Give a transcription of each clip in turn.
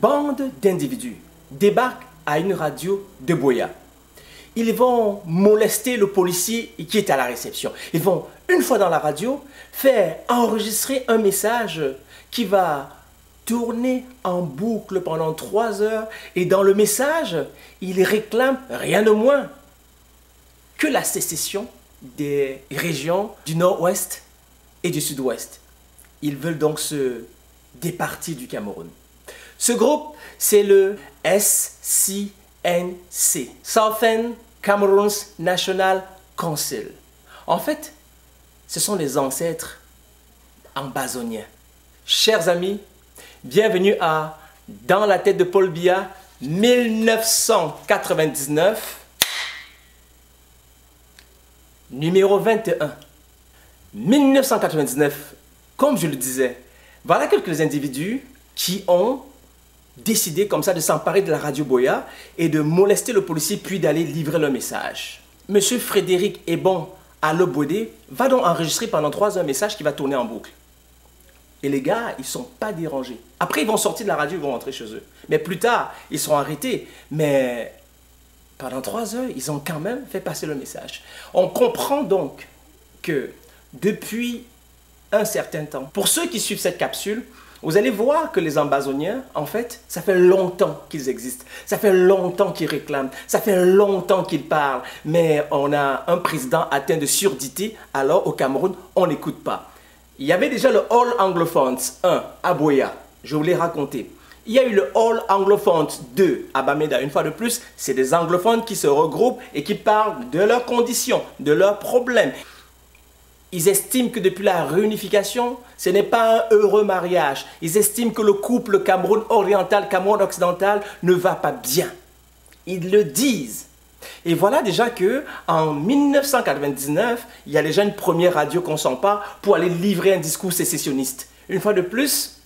bande d'individus débarque à une radio de Buea. Ils vont molester le policier qui est à la réception. Ils vont, une fois dans la radio, faire enregistrer un message qui va tourner en boucle pendant 3 heures. Et dans le message, ils réclament rien de moins que la sécession des régions du nord-ouest et du sud-ouest. Ils veulent donc se départir du Cameroun. Ce groupe, c'est le SCNC, Southern Cameroons National Council. En fait, ce sont les ancêtres ambazoniens. Chers amis, bienvenue à Dans la tête de Paul Biya, 1999, numéro 21. 1999, comme je le disais, voilà quelques individus qui ont décidé comme ça de s'emparer de la radio Buea et de molester le policier puis d'aller livrer le message. Monsieur Frédéric Ebon Alobodé va donc enregistrer pendant 3 heures un message qui va tourner en boucle. Et les gars, ils ne sont pas dérangés. Après, ils vont sortir de la radio, ils vont rentrer chez eux. Mais plus tard, ils seront arrêtés. Mais pendant 3 heures, ils ont quand même fait passer le message. On comprend donc que depuis un certain temps, pour ceux qui suivent cette capsule, vous allez voir que les ambazoniens, en fait, ça fait longtemps qu'ils existent. Ça fait longtemps qu'ils réclament. Ça fait longtemps qu'ils parlent. Mais on a un président atteint de surdité. Alors, au Cameroun, on n'écoute pas. Il y avait déjà le All Anglophones 1 à Buea. Je vous l'ai raconté. Il y a eu le All Anglophones 2 à Bamenda. Une fois de plus, c'est des anglophones qui se regroupent et qui parlent de leurs conditions, de leurs problèmes. Ils estiment que depuis la réunification, ce n'est pas un heureux mariage. Ils estiment que le couple Cameroun oriental, Cameroun occidental ne va pas bien. Ils le disent. Et voilà déjà que en 1999, il y a déjà une première radio qu'on sent pas pour aller livrer un discours sécessionniste. Une fois de plus,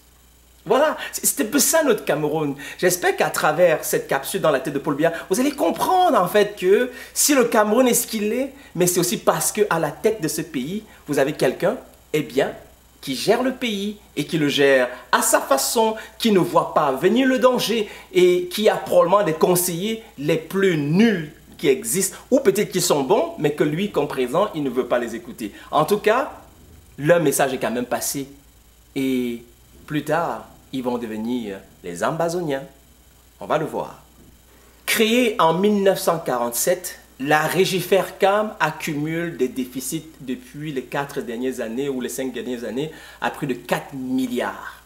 voilà, c'est un peu ça notre Cameroun. J'espère qu'à travers cette capsule dans la tête de Paul Biya, vous allez comprendre en fait que si le Cameroun est ce qu'il est, mais c'est aussi parce qu'à la tête de ce pays, vous avez quelqu'un, eh bien, qui gère le pays et qui le gère à sa façon, qui ne voit pas venir le danger et qui a probablement des conseillers les plus nuls qui existent, ou peut-être qu'ils sont bons, mais que lui, comme présent, il ne veut pas les écouter. En tout cas, leur message est quand même passé. Et plus tard, ils vont devenir les ambazoniens. On va le voir. Créée en 1947, la Régifercam accumule des déficits depuis les 4 dernières années ou les 5 dernières années à plus de 4 milliards.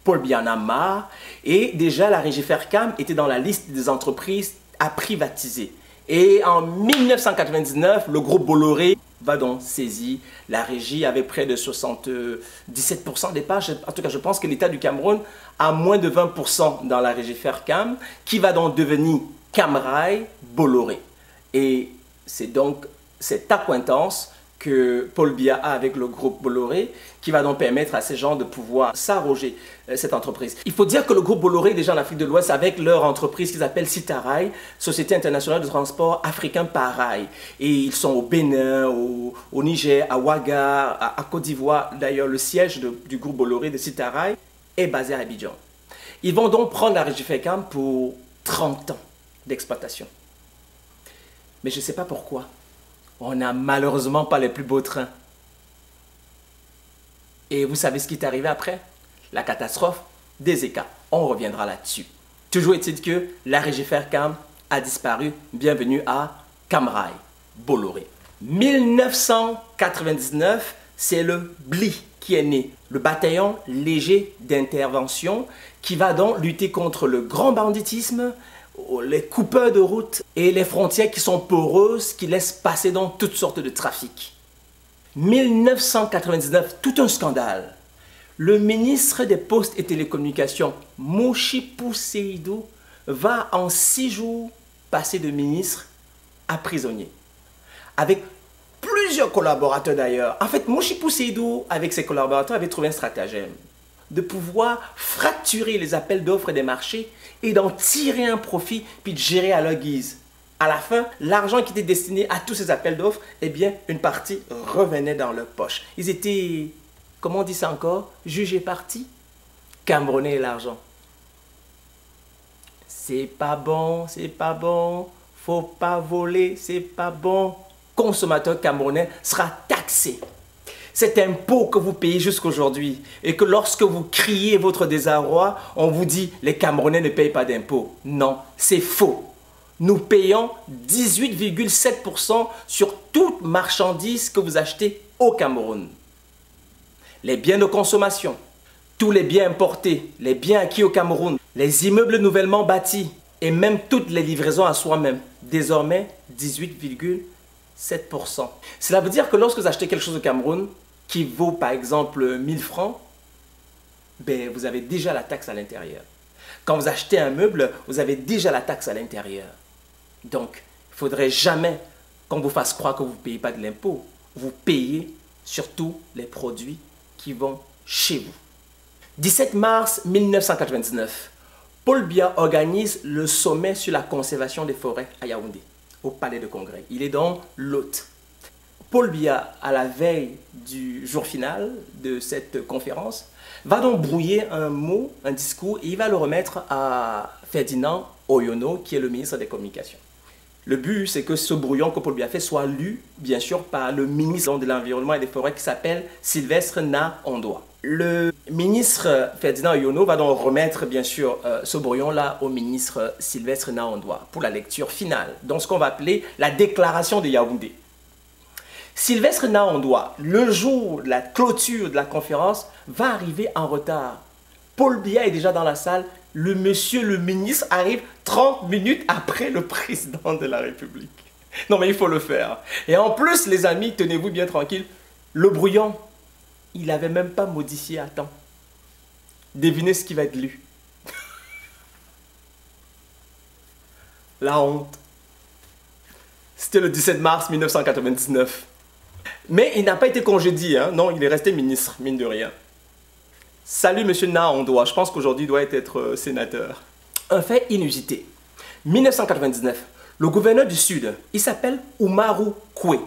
Paul Biya en a marre et déjà la Régifercam était dans la liste des entreprises à privatiser. Et en 1999, le groupe Bolloré va donc saisir la régie avec près de 77% des parts. En tout cas, je pense que l'État du Cameroun a moins de 20% dans la Régifercam, qui va donc devenir Camrail Bolloré. Et c'est donc cette accointance que Paul Biya a avec le groupe Bolloré qui va donc permettre à ces gens de pouvoir s'arroger cette entreprise. Il faut dire que le groupe Bolloré est déjà en Afrique de l'Ouest avec leur entreprise qu'ils appellent Citarail, Société internationale de transport africain par rail. Et ils sont au Bénin, au Niger, à Ouaga, à Côte d'Ivoire. D'ailleurs, le siège du groupe Bolloré de Citarail est basé à Abidjan. Ils vont donc prendre la Régifercam pour 30 ans d'exploitation. Mais je ne sais pas pourquoi. On n'a malheureusement pas les plus beaux trains. Et vous savez ce qui est arrivé après? La catastrophe des ECA. On reviendra là-dessus. Toujours est-il que la Régifercam a disparu. Bienvenue à Camrail Bolloré. 1999, c'est le BLI qui est né. Le bataillon léger d'intervention qui va donc lutter contre le grand banditisme, les coupeurs de route et les frontières qui sont poreuses, qui laissent passer donc toutes sortes de trafics. 1999, tout un scandale. Le ministre des Postes et Télécommunications, Moshipu Seydou, va en 6 jours passer de ministre à prisonnier. Avec plusieurs collaborateurs d'ailleurs. En fait, Moshipu Seydou, avec ses collaborateurs, avait trouvé un stratagème de pouvoir fracturer les appels d'offres des marchés et d'en tirer un profit puis de gérer à leur guise. À la fin, l'argent qui était destiné à tous ces appels d'offres, eh bien, une partie revenait dans leur poche. Ils étaient, comment on dit ça encore, jugés partis, Camerounais et l'argent. c'est pas bon, c'est pas bon, faut pas voler, c'est pas bon. Consommateur camerounais sera taxé. Cet impôt que vous payez jusqu'aujourd'hui et que lorsque vous criez votre désarroi, on vous dit les Camerounais ne payent pas d'impôt. Non, c'est faux. Nous payons 18,7% sur toute marchandise que vous achetez au Cameroun. Les biens de consommation, tous les biens importés, les biens acquis au Cameroun, les immeubles nouvellement bâtis et même toutes les livraisons à soi-même. Désormais, 18,7%. Cela veut dire que lorsque vous achetez quelque chose au Cameroun qui vaut par exemple 1000 francs, ben, vous avez déjà la taxe à l'intérieur. Quand vous achetez un meuble, vous avez déjà la taxe à l'intérieur. Donc, il ne faudrait jamais qu'on vous fasse croire que vous ne payez pas de l'impôt. Vous payez surtout les produits qui vont chez vous. 17 mars 1999, Paul Biya organise le sommet sur la conservation des forêts à Yaoundé, au Palais de Congrès. Il est dans l'hôte. Paul Biya, à la veille du jour final de cette conférence, va donc brouiller un mot, un discours, et il va le remettre à Ferdinand Oyono, qui est le ministre des Communications. Le but, c'est que ce brouillon que Paul Biya fait soit lu, bien sûr, par le ministre de l'Environnement et des Forêts qui s'appelle Sylvestre Na-Ondoa. Le ministre Ferdinand Oyono va donc remettre, bien sûr, ce brouillon-là au ministre Sylvestre Na-Ondoa pour la lecture finale, dans ce qu'on va appeler la déclaration de Yaoundé. Sylvestre Na-Ondoa, le jour de la clôture de la conférence, va arriver en retard. Paul Biya est déjà dans la salle. Le monsieur, le ministre, arrive 30 minutes après le président de la République. Non, mais il faut le faire. Et en plus, les amis, tenez-vous bien tranquille, le brouillon, il n'avait même pas modifié à temps. Devinez ce qui va être lu. La honte. C'était le 17 mars 1999. Mais il n'a pas été congédié, hein? Non, il est resté ministre, mine de rien. Salut monsieur Na-Ondoa, je pense qu'aujourd'hui il doit être sénateur. Un fait inusité. 1999, le gouverneur du Sud, il s'appelle Umaru Koué.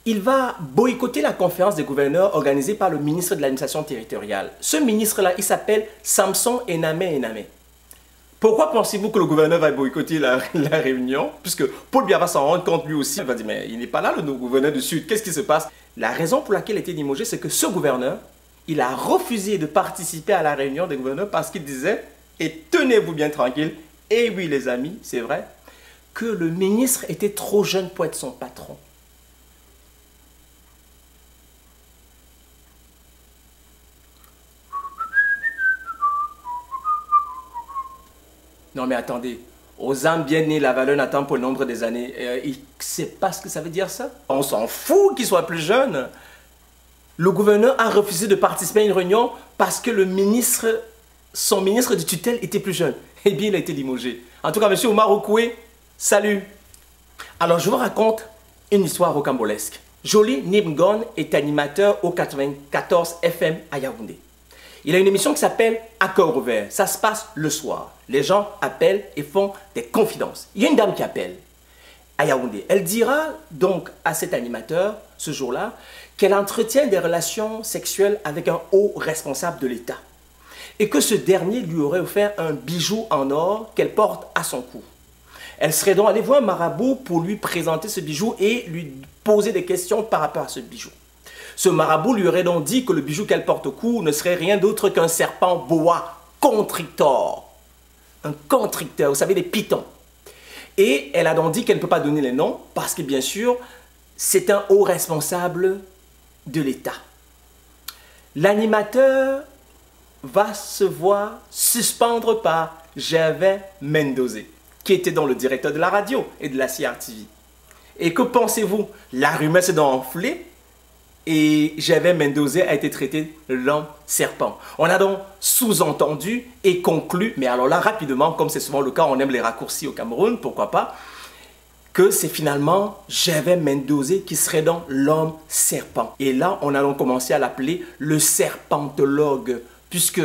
Il va boycotter la conférence des gouverneurs organisée par le ministre de l'administration territoriale. Ce ministre-là, il s'appelle Samson Ename. Pourquoi pensez-vous que le gouverneur va boycotter la réunion? Puisque Paul Biya va s'en rendre compte lui aussi. Il va dire, mais il n'est pas là le gouverneur du Sud, qu'est-ce qui se passe? La raison pour laquelle il a été limogé, c'est que ce gouverneur, il a refusé de participer à la réunion des gouverneurs parce qu'il disait, et tenez-vous bien tranquille, et oui les amis, c'est vrai, que le ministre était trop jeune pour être son patron. Non mais attendez, aux âmes bien nées, la valeur n'attend pas le nombre des années. Il ne sait pas ce que ça veut dire ça. On s'en fout qu'il soit plus jeune. Le gouverneur a refusé de participer à une réunion parce que son ministre de tutelle était plus jeune. Eh bien, il a été limogé. En tout cas, monsieur Umaru Koué, salut. Alors, je vous raconte une histoire rocambolesque. Joly Nimgon est animateur au 94 FM à Yaoundé. Il a une émission qui s'appelle Accord ouvert. Ça se passe le soir. Les gens appellent et font des confidences. Il y a une dame qui appelle à Yaoundé. Elle dira donc à cet animateur, ce jour-là, qu'elle entretient des relations sexuelles avec un haut responsable de l'État. Et que ce dernier lui aurait offert un bijou en or qu'elle porte à son cou. Elle serait donc allée voir un marabout pour lui présenter ce bijou et lui poser des questions par rapport à ce bijou. Ce marabout lui aurait donc dit que le bijou qu'elle porte au cou ne serait rien d'autre qu'un serpent boa constrictor. Un constricteur, vous savez, des pitons. Et elle a donc dit qu'elle ne peut pas donner les noms parce que bien sûr, c'est un haut responsable de l'État. L'animateur va se voir suspendre par Gervais Mendozé, qui était donc le directeur de la radio et de la CRTV. Et que pensez-vous? La rumeur s'est donc enflée et Gervais Mendozé a été traité l'homme serpent. On a donc sous-entendu et conclu, mais alors là rapidement, comme c'est souvent le cas, on aime les raccourcis au Cameroun, pourquoi pas, que c'est finalement Gervais Mendozé qui serait donc l'homme serpent. Et là, on a donc commencé à l'appeler le serpentologue, puisque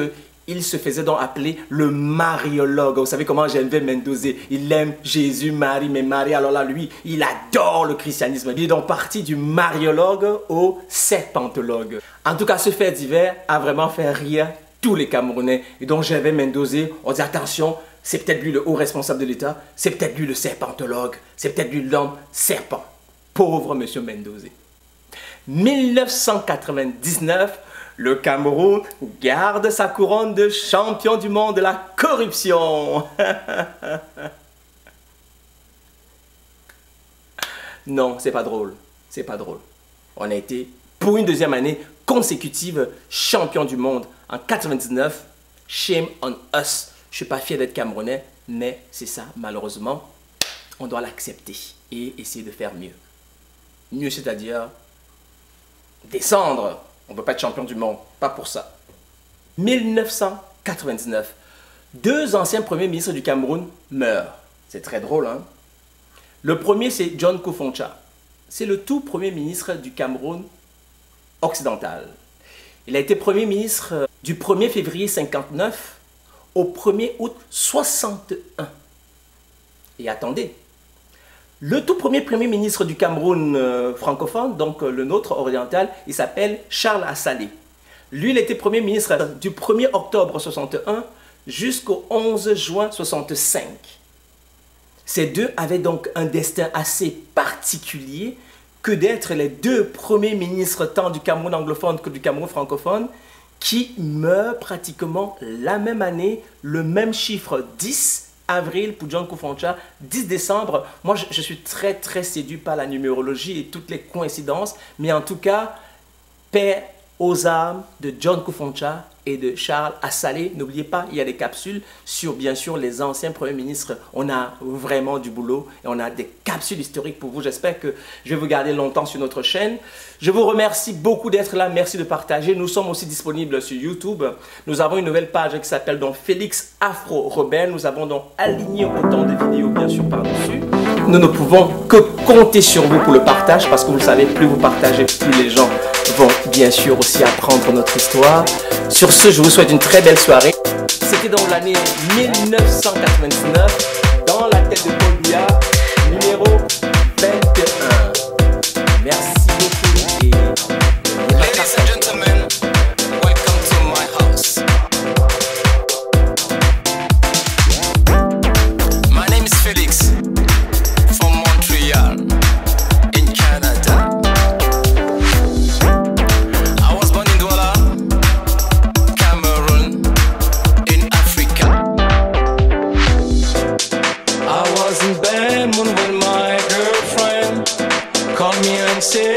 il se faisait donc appeler le mariologue. Vous savez comment Gervais Mendozé, il aime Jésus, Marie, mais Marie, alors là, lui, il adore le christianisme. Il est donc parti du mariologue au serpentologue. En tout cas, ce fait divers a vraiment fait rire tous les Camerounais. Et donc Gervais Mendozé, on dit attention, C'est peut-être lui le haut responsable de l'État, c'est peut-être lui le serpentologue, c'est peut-être lui l'homme serpent. Pauvre monsieur Mendoza. 1999, le Cameroun garde sa couronne de champion du monde de la corruption. Non, c'est pas drôle. C'est pas drôle. On a été, pour une deuxième année consécutive, champion du monde en 99. Shame on us. Je suis pas fier d'être Camerounais, mais c'est ça, malheureusement. On doit l'accepter et essayer de faire mieux. Mieux, c'est-à-dire descendre. On ne peut pas être champion du monde, pas pour ça. 1999, deux anciens premiers ministres du Cameroun meurent. C'est très drôle, hein? Le premier, c'est John Kufuor. C'est le tout premier ministre du Cameroun occidental. Il a été premier ministre du 1er février 59 au 1er août 61. Et attendez, le tout premier premier ministre du Cameroun francophone, donc le nôtre oriental, il s'appelle Charles Assalé. Lui, il était premier ministre du 1er octobre 61 jusqu'au 11 juin 65. Ces deux avaient donc un destin assez particulier que d'être les deux premiers ministres tant du Cameroun anglophone que du Cameroun francophone qui meurent pratiquement la même année, le même chiffre, 10 avril pour John Kufuor, 10 décembre. Moi, je suis très séduit par la numérologie et toutes les coïncidences, mais en tout cas, paix aux âmes de John Kufuor et de Charles Assalé. N'oubliez pas, il y a des capsules sur, bien sûr, les anciens premiers ministres. On a vraiment du boulot et on a des capsules historiques pour vous. J'espère que je vais vous garder longtemps sur notre chaîne. Je vous remercie beaucoup d'être là. Merci de partager. Nous sommes aussi disponibles sur YouTube. Nous avons une nouvelle page qui s'appelle donc Félix Afro Rebelle. Nous avons donc aligné autant de vidéos, bien sûr, par-dessus. Nous ne pouvons que compter sur vous pour le partage parce que vous le savez, plus vous partagez, plus les gens vont bien sûr aussi apprendre notre histoire. Sur ce, je vous souhaite une très belle soirée. C'était dans l'année 1999, dans la tête de Paul Biya, numéro 21. Merci beaucoup et... Ladies and gentlemen, welcome to my house. My name is Felix from Montreal in Canada. I was born in Douala, Cameroon, in Africa. I was in Bedmouth when my girlfriend called me and said